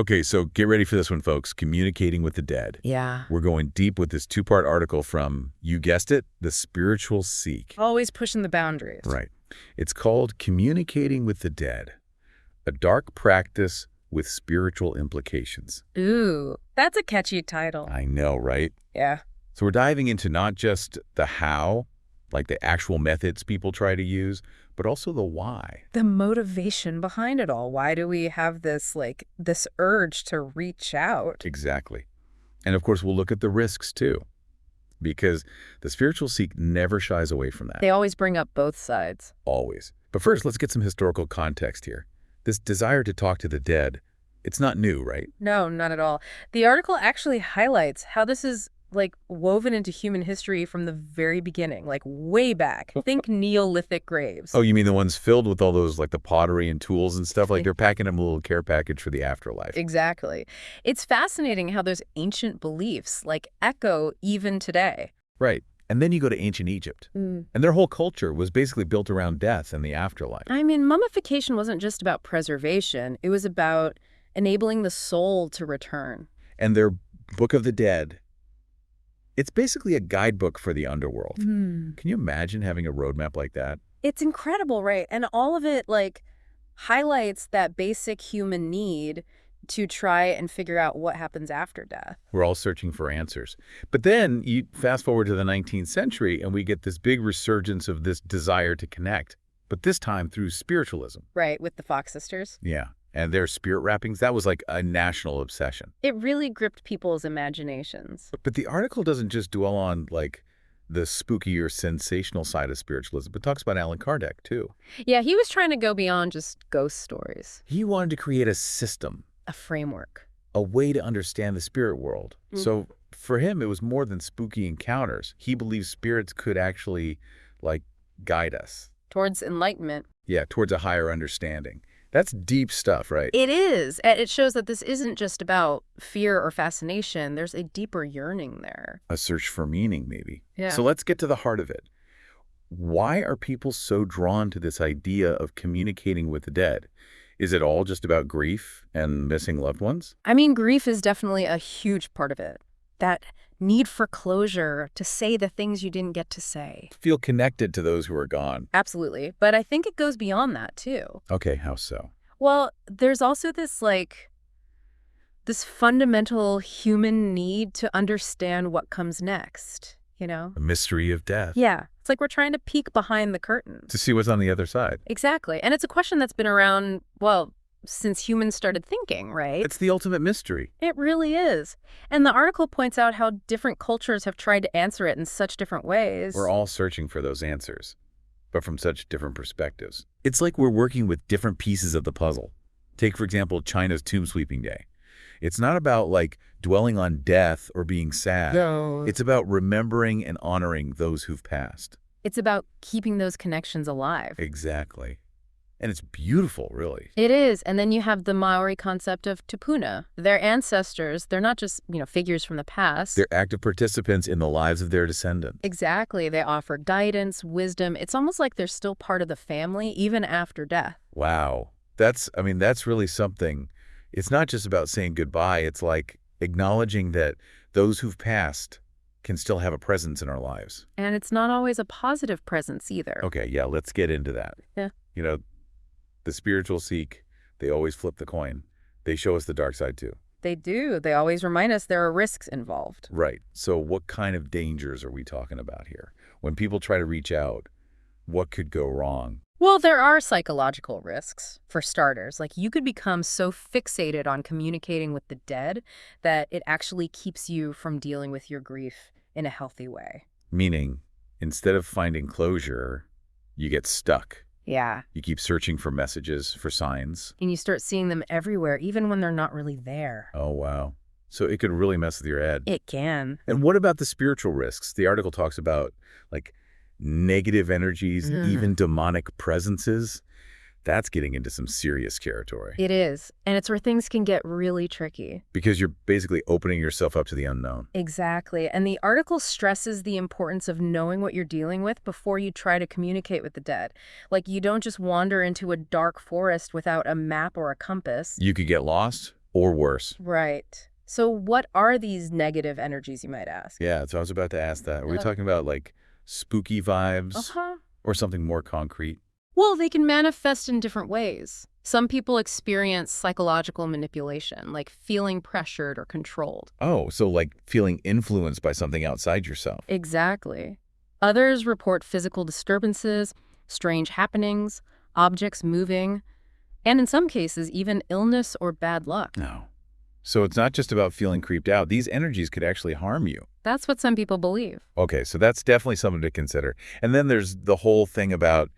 Okay, so get ready for this one, folks. Communicating with the dead. Yeah. We're going deep with this two-part article from, you guessed it, The Spiritual Seek. Always pushing the boundaries. Right. It's called Communicating with the Dead, a dark practice with spiritual implications. Ooh, that's a catchy title. I know, right? Yeah. So we're diving into not just the how, like the actual methods people try to use, but also the why. The motivation behind it all. Why do we have this urge to reach out? Exactly. And of course, we'll look at the risks too, because the spiritual seek never shies away from that. They always bring up both sides. Always. But first, let's get some historical context here. This desire to talk to the dead, it's not new, right? No, not at all. The article actually highlights how this is woven into human history from the very beginning, way back. Think Neolithic graves. Oh, you mean the ones filled with all those, the pottery and tools and stuff? Like they're packing them a little care package for the afterlife. Exactly. It's fascinating how those ancient beliefs, echo even today. Right. And then you go to ancient Egypt. And their whole culture was basically built around death and the afterlife. I mean, mummification wasn't just about preservation. It was about enabling the soul to return. And their Book of the Dead, it's basically a guidebook for the underworld. Can you imagine having a roadmap like that? It's incredible, right? And all of it, highlights that basic human need to try and figure out what happens after death. We're all searching for answers. But then you fast forward to the 19th century and we get this big resurgence of this desire to connect, but this time through spiritualism. Right, with the Fox sisters. Yeah. And their spirit rappings, that was like a national obsession. It really gripped people's imaginations. But the article doesn't just dwell on, the spooky or sensational side of spiritualism, but talks about Allan Kardec, too. Yeah, he was trying to go beyond just ghost stories. He wanted to create a system. A framework. A way to understand the spirit world. So for him, it was more than spooky encounters. He believed spirits could actually, guide us. Towards enlightenment. Yeah, towards a higher understanding. That's deep stuff, right? It is. And it shows that this isn't just about fear or fascination. There's a deeper yearning there. A search for meaning, maybe. Yeah. So let's get to the heart of it. Why are people so drawn to this idea of communicating with the dead? Is it all just about grief and missing loved ones? I mean, grief is definitely a huge part of it. That need for closure, to say the things you didn't get to say. Feel connected to those who are gone. Absolutely. But I think it goes beyond that, too. Okay, how so? Well, there's also this fundamental human need to understand what comes next, The mystery of death. Yeah. It's like we're trying to peek behind the curtain. To see what's on the other side. Exactly. And it's a question that's been around, since humans started thinking, right? It's the ultimate mystery. It really is. And the article points out how different cultures have tried to answer it in such different ways. We're all searching for those answers, but from such different perspectives. It's like we're working with different pieces of the puzzle. Take, for example, China's Tomb Sweeping Day. It's not about, dwelling on death or being sad. No. It's about remembering and honoring those who've passed. It's about keeping those connections alive. Exactly. And it's beautiful, really. It is. And then you have the Maori concept of tupuna. Their ancestors, they're not just, figures from the past. They're active participants in the lives of their descendants. Exactly. They offer guidance, wisdom. It's almost like they're still part of the family, even after death. Wow. That's really something. It's not just about saying goodbye. It's like acknowledging that those who've passed can still have a presence in our lives. And it's not always a positive presence either. Okay, yeah, let's get into that. Yeah. The spiritual seek, they always flip the coin. They show us the dark side too. They do. They always remind us there are risks involved. Right. So what kind of dangers are we talking about here? When people try to reach out, what could go wrong? Well, there are psychological risks, for starters. You could become so fixated on communicating with the dead that it actually keeps you from dealing with your grief in a healthy way. Meaning, instead of finding closure, you get stuck. Yeah. You keep searching for messages, for signs. And you start seeing them everywhere, even when they're not really there. Oh, wow. So it could really mess with your head. It can. And what about the spiritual risks? The article talks about, negative energies, even demonic presences. That's getting into some serious territory. It is. And it's where things can get really tricky. Because you're basically opening yourself up to the unknown. Exactly. And the article stresses the importance of knowing what you're dealing with before you try to communicate with the dead. You don't just wander into a dark forest without a map or a compass. You could get lost. or worse. Right. So what are these negative energies, you might ask? Yeah, so I was about to ask that. Are we Uh, talking about like spooky vibes uh-huh. or something more concrete? Well, they can manifest in different ways. Some people experience psychological manipulation, like feeling pressured or controlled. Oh, so like feeling influenced by something outside yourself. Exactly. Others report physical disturbances, strange happenings, objects moving, and in some cases, even illness or bad luck. No. So it's not just about feeling creeped out. These energies could actually harm you. That's what some people believe. Okay, so that's definitely something to consider. And then there's the whole thing about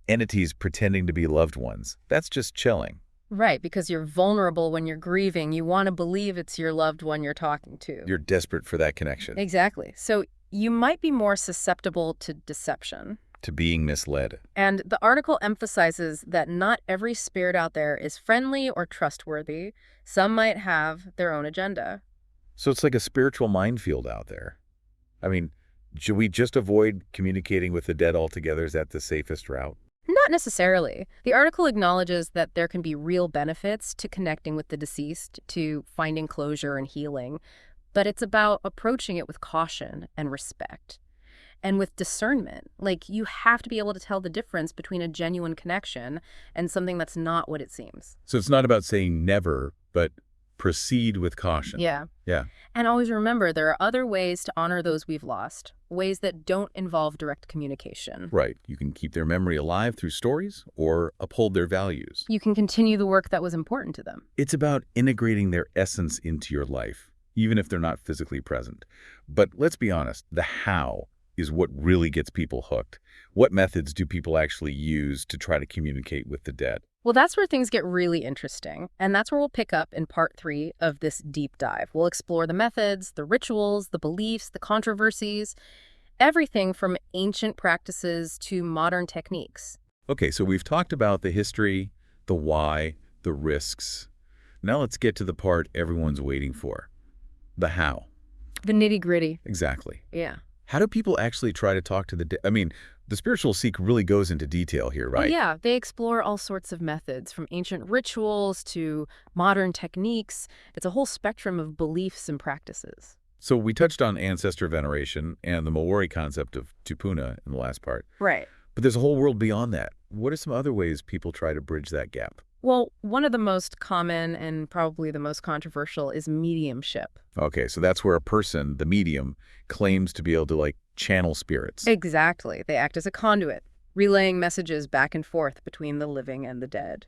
entities pretending to be loved ones. That's just chilling. Right, because you're vulnerable when you're grieving. You want to believe it's your loved one you're talking to. You're desperate for that connection, Exactly. So you might be more susceptible to deception. to being misled. And the article emphasizes that not every spirit out there is friendly or trustworthy. Some might have their own agenda. So it's like a spiritual minefield out there. I mean, should we just avoid communicating with the dead altogether? Is that the safest route? Not necessarily. The article acknowledges that there can be real benefits to connecting with the deceased, to finding closure and healing, but it's about approaching it with caution and respect. And with discernment, like you have to be able to tell the difference between a genuine connection and something that's not what it seems. So it's not about saying never, but proceed with caution. Yeah. Yeah. And always remember, there are other ways to honor those we've lost, ways that don't involve direct communication. Right. You can keep their memory alive through stories or uphold their values. You can continue the work that was important to them. It's about integrating their essence into your life, even if they're not physically present. But let's be honest, the how is what really gets people hooked. What methods do people actually use to try to communicate with the dead? Well, that's where things get really interesting. And that's where we'll pick up in part 3 of this deep dive. We'll explore the methods, the rituals, the beliefs, the controversies, everything from ancient practices to modern techniques. Okay, so we've talked about the history, the why, the risks. Now let's get to the part everyone's waiting for. The how. The nitty-gritty. Exactly. Yeah. How do people actually try to talk to the dead? I mean, the spiritual seek really goes into detail here, right? Well, yeah, they explore all sorts of methods, from ancient rituals to modern techniques. It's a whole spectrum of beliefs and practices. So we touched on ancestor veneration and the Maori concept of tupuna in the last part. Right. But there's a whole world beyond that. What are some other ways people try to bridge that gap? Well, one of the most common and probably the most controversial is mediumship. Okay, so that's where a person, the medium, claims to be able to, like, channel spirits. Exactly. They act as a conduit, relaying messages back and forth between the living and the dead.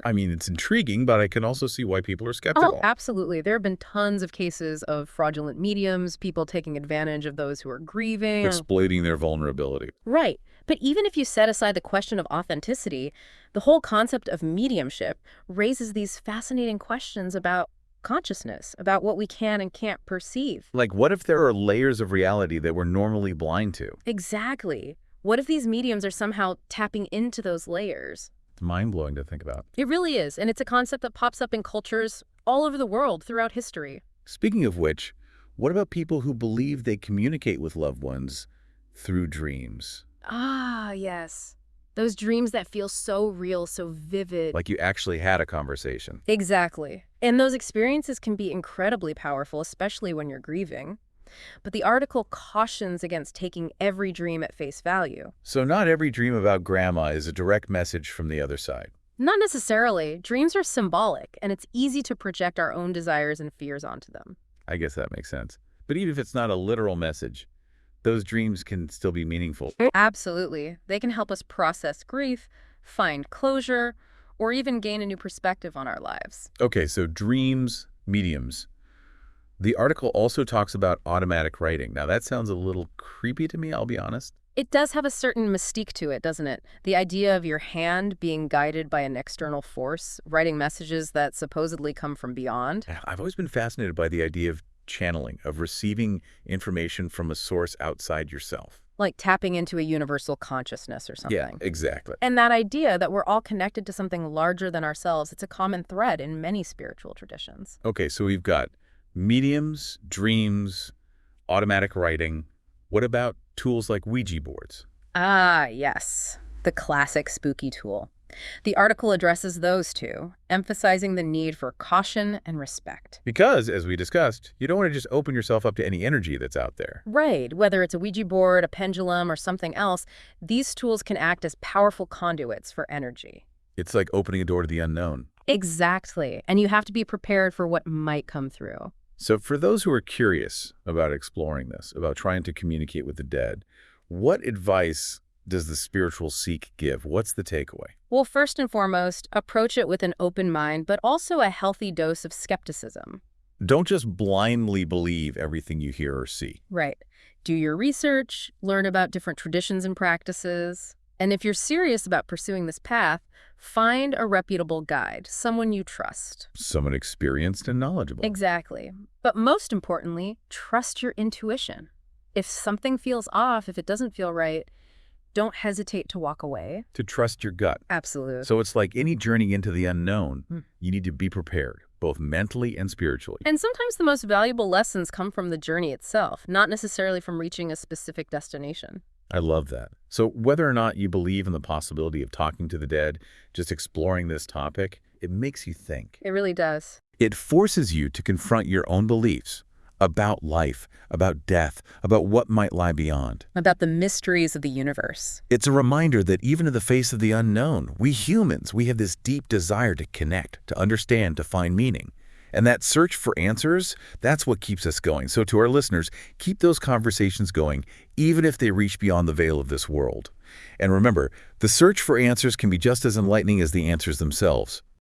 I mean, it's intriguing, but I can also see why people are skeptical. Oh, absolutely. There have been tons of cases of fraudulent mediums, people taking advantage of those who are grieving. Exploiting their vulnerability. Right. But even if you set aside the question of authenticity, the whole concept of mediumship raises these fascinating questions about consciousness, about what we can and can't perceive. Like, what if there are layers of reality that we're normally blind to? Exactly. What if these mediums are somehow tapping into those layers? It's mind-blowing to think about. It really is, and it's a concept that pops up in cultures all over the world throughout history. Speaking of which, what about people who believe they communicate with loved ones through dreams? Ah, yes. Those dreams that feel so real, so vivid. Like you actually had a conversation. Exactly. And those experiences can be incredibly powerful, especially when you're grieving. But the article cautions against taking every dream at face value. So not every dream about grandma is a direct message from the other side. Not necessarily. Dreams are symbolic, and it's easy to project our own desires and fears onto them. I guess that makes sense. But even if it's not a literal message, those dreams can still be meaningful. Absolutely. They can help us process grief, find closure, or even gain a new perspective on our lives. Okay, so dreams, mediums. The article also talks about automatic writing. Now, that sounds a little creepy to me, I'll be honest. It does have a certain mystique to it, doesn't it? The idea of your hand being guided by an external force, writing messages that supposedly come from beyond. I've always been fascinated by the idea of channeling, of receiving information from a source outside yourself. Like tapping into a universal consciousness or something. Yeah, exactly. And that idea that we're all connected to something larger than ourselves, it's a common thread in many spiritual traditions. Okay, so we've got mediums, dreams, automatic writing. What about tools like Ouija boards? Ah, yes. The classic spooky tool. The article addresses those two, emphasizing the need for caution and respect. Because, as we discussed, you don't want to just open yourself up to any energy that's out there. Right, whether it's a Ouija board, a pendulum, or something else, these tools can act as powerful conduits for energy. It's like opening a door to the unknown. Exactly, and you have to be prepared for what might come through. So for those who are curious about exploring this, about trying to communicate with the dead, what advice does the spiritual seek give? What's the takeaway? Well, first and foremost, approach it with an open mind, but also a healthy dose of skepticism. Don't just blindly believe everything you hear or see. Right. Do your research, learn about different traditions and practices. And if you're serious about pursuing this path, find a reputable guide, someone you trust. Someone experienced and knowledgeable. Exactly. But most importantly, trust your intuition. If something feels off, if it doesn't feel right, don't hesitate to walk away. To trust your gut. Absolutely. So it's like any journey into the unknown, you need to be prepared, both mentally and spiritually. And sometimes the most valuable lessons come from the journey itself, not necessarily from reaching a specific destination. I love that. So whether or not you believe in the possibility of talking to the dead, just exploring this topic, it makes you think. It really does. It forces you to confront your own beliefs about life, about death, about what might lie beyond. About the mysteries of the universe. It's a reminder that even in the face of the unknown, we humans, we have this deep desire to connect, to understand, to find meaning. And that search for answers, that's what keeps us going. So to our listeners, keep those conversations going, even if they reach beyond the veil of this world. And remember, the search for answers can be just as enlightening as the answers themselves.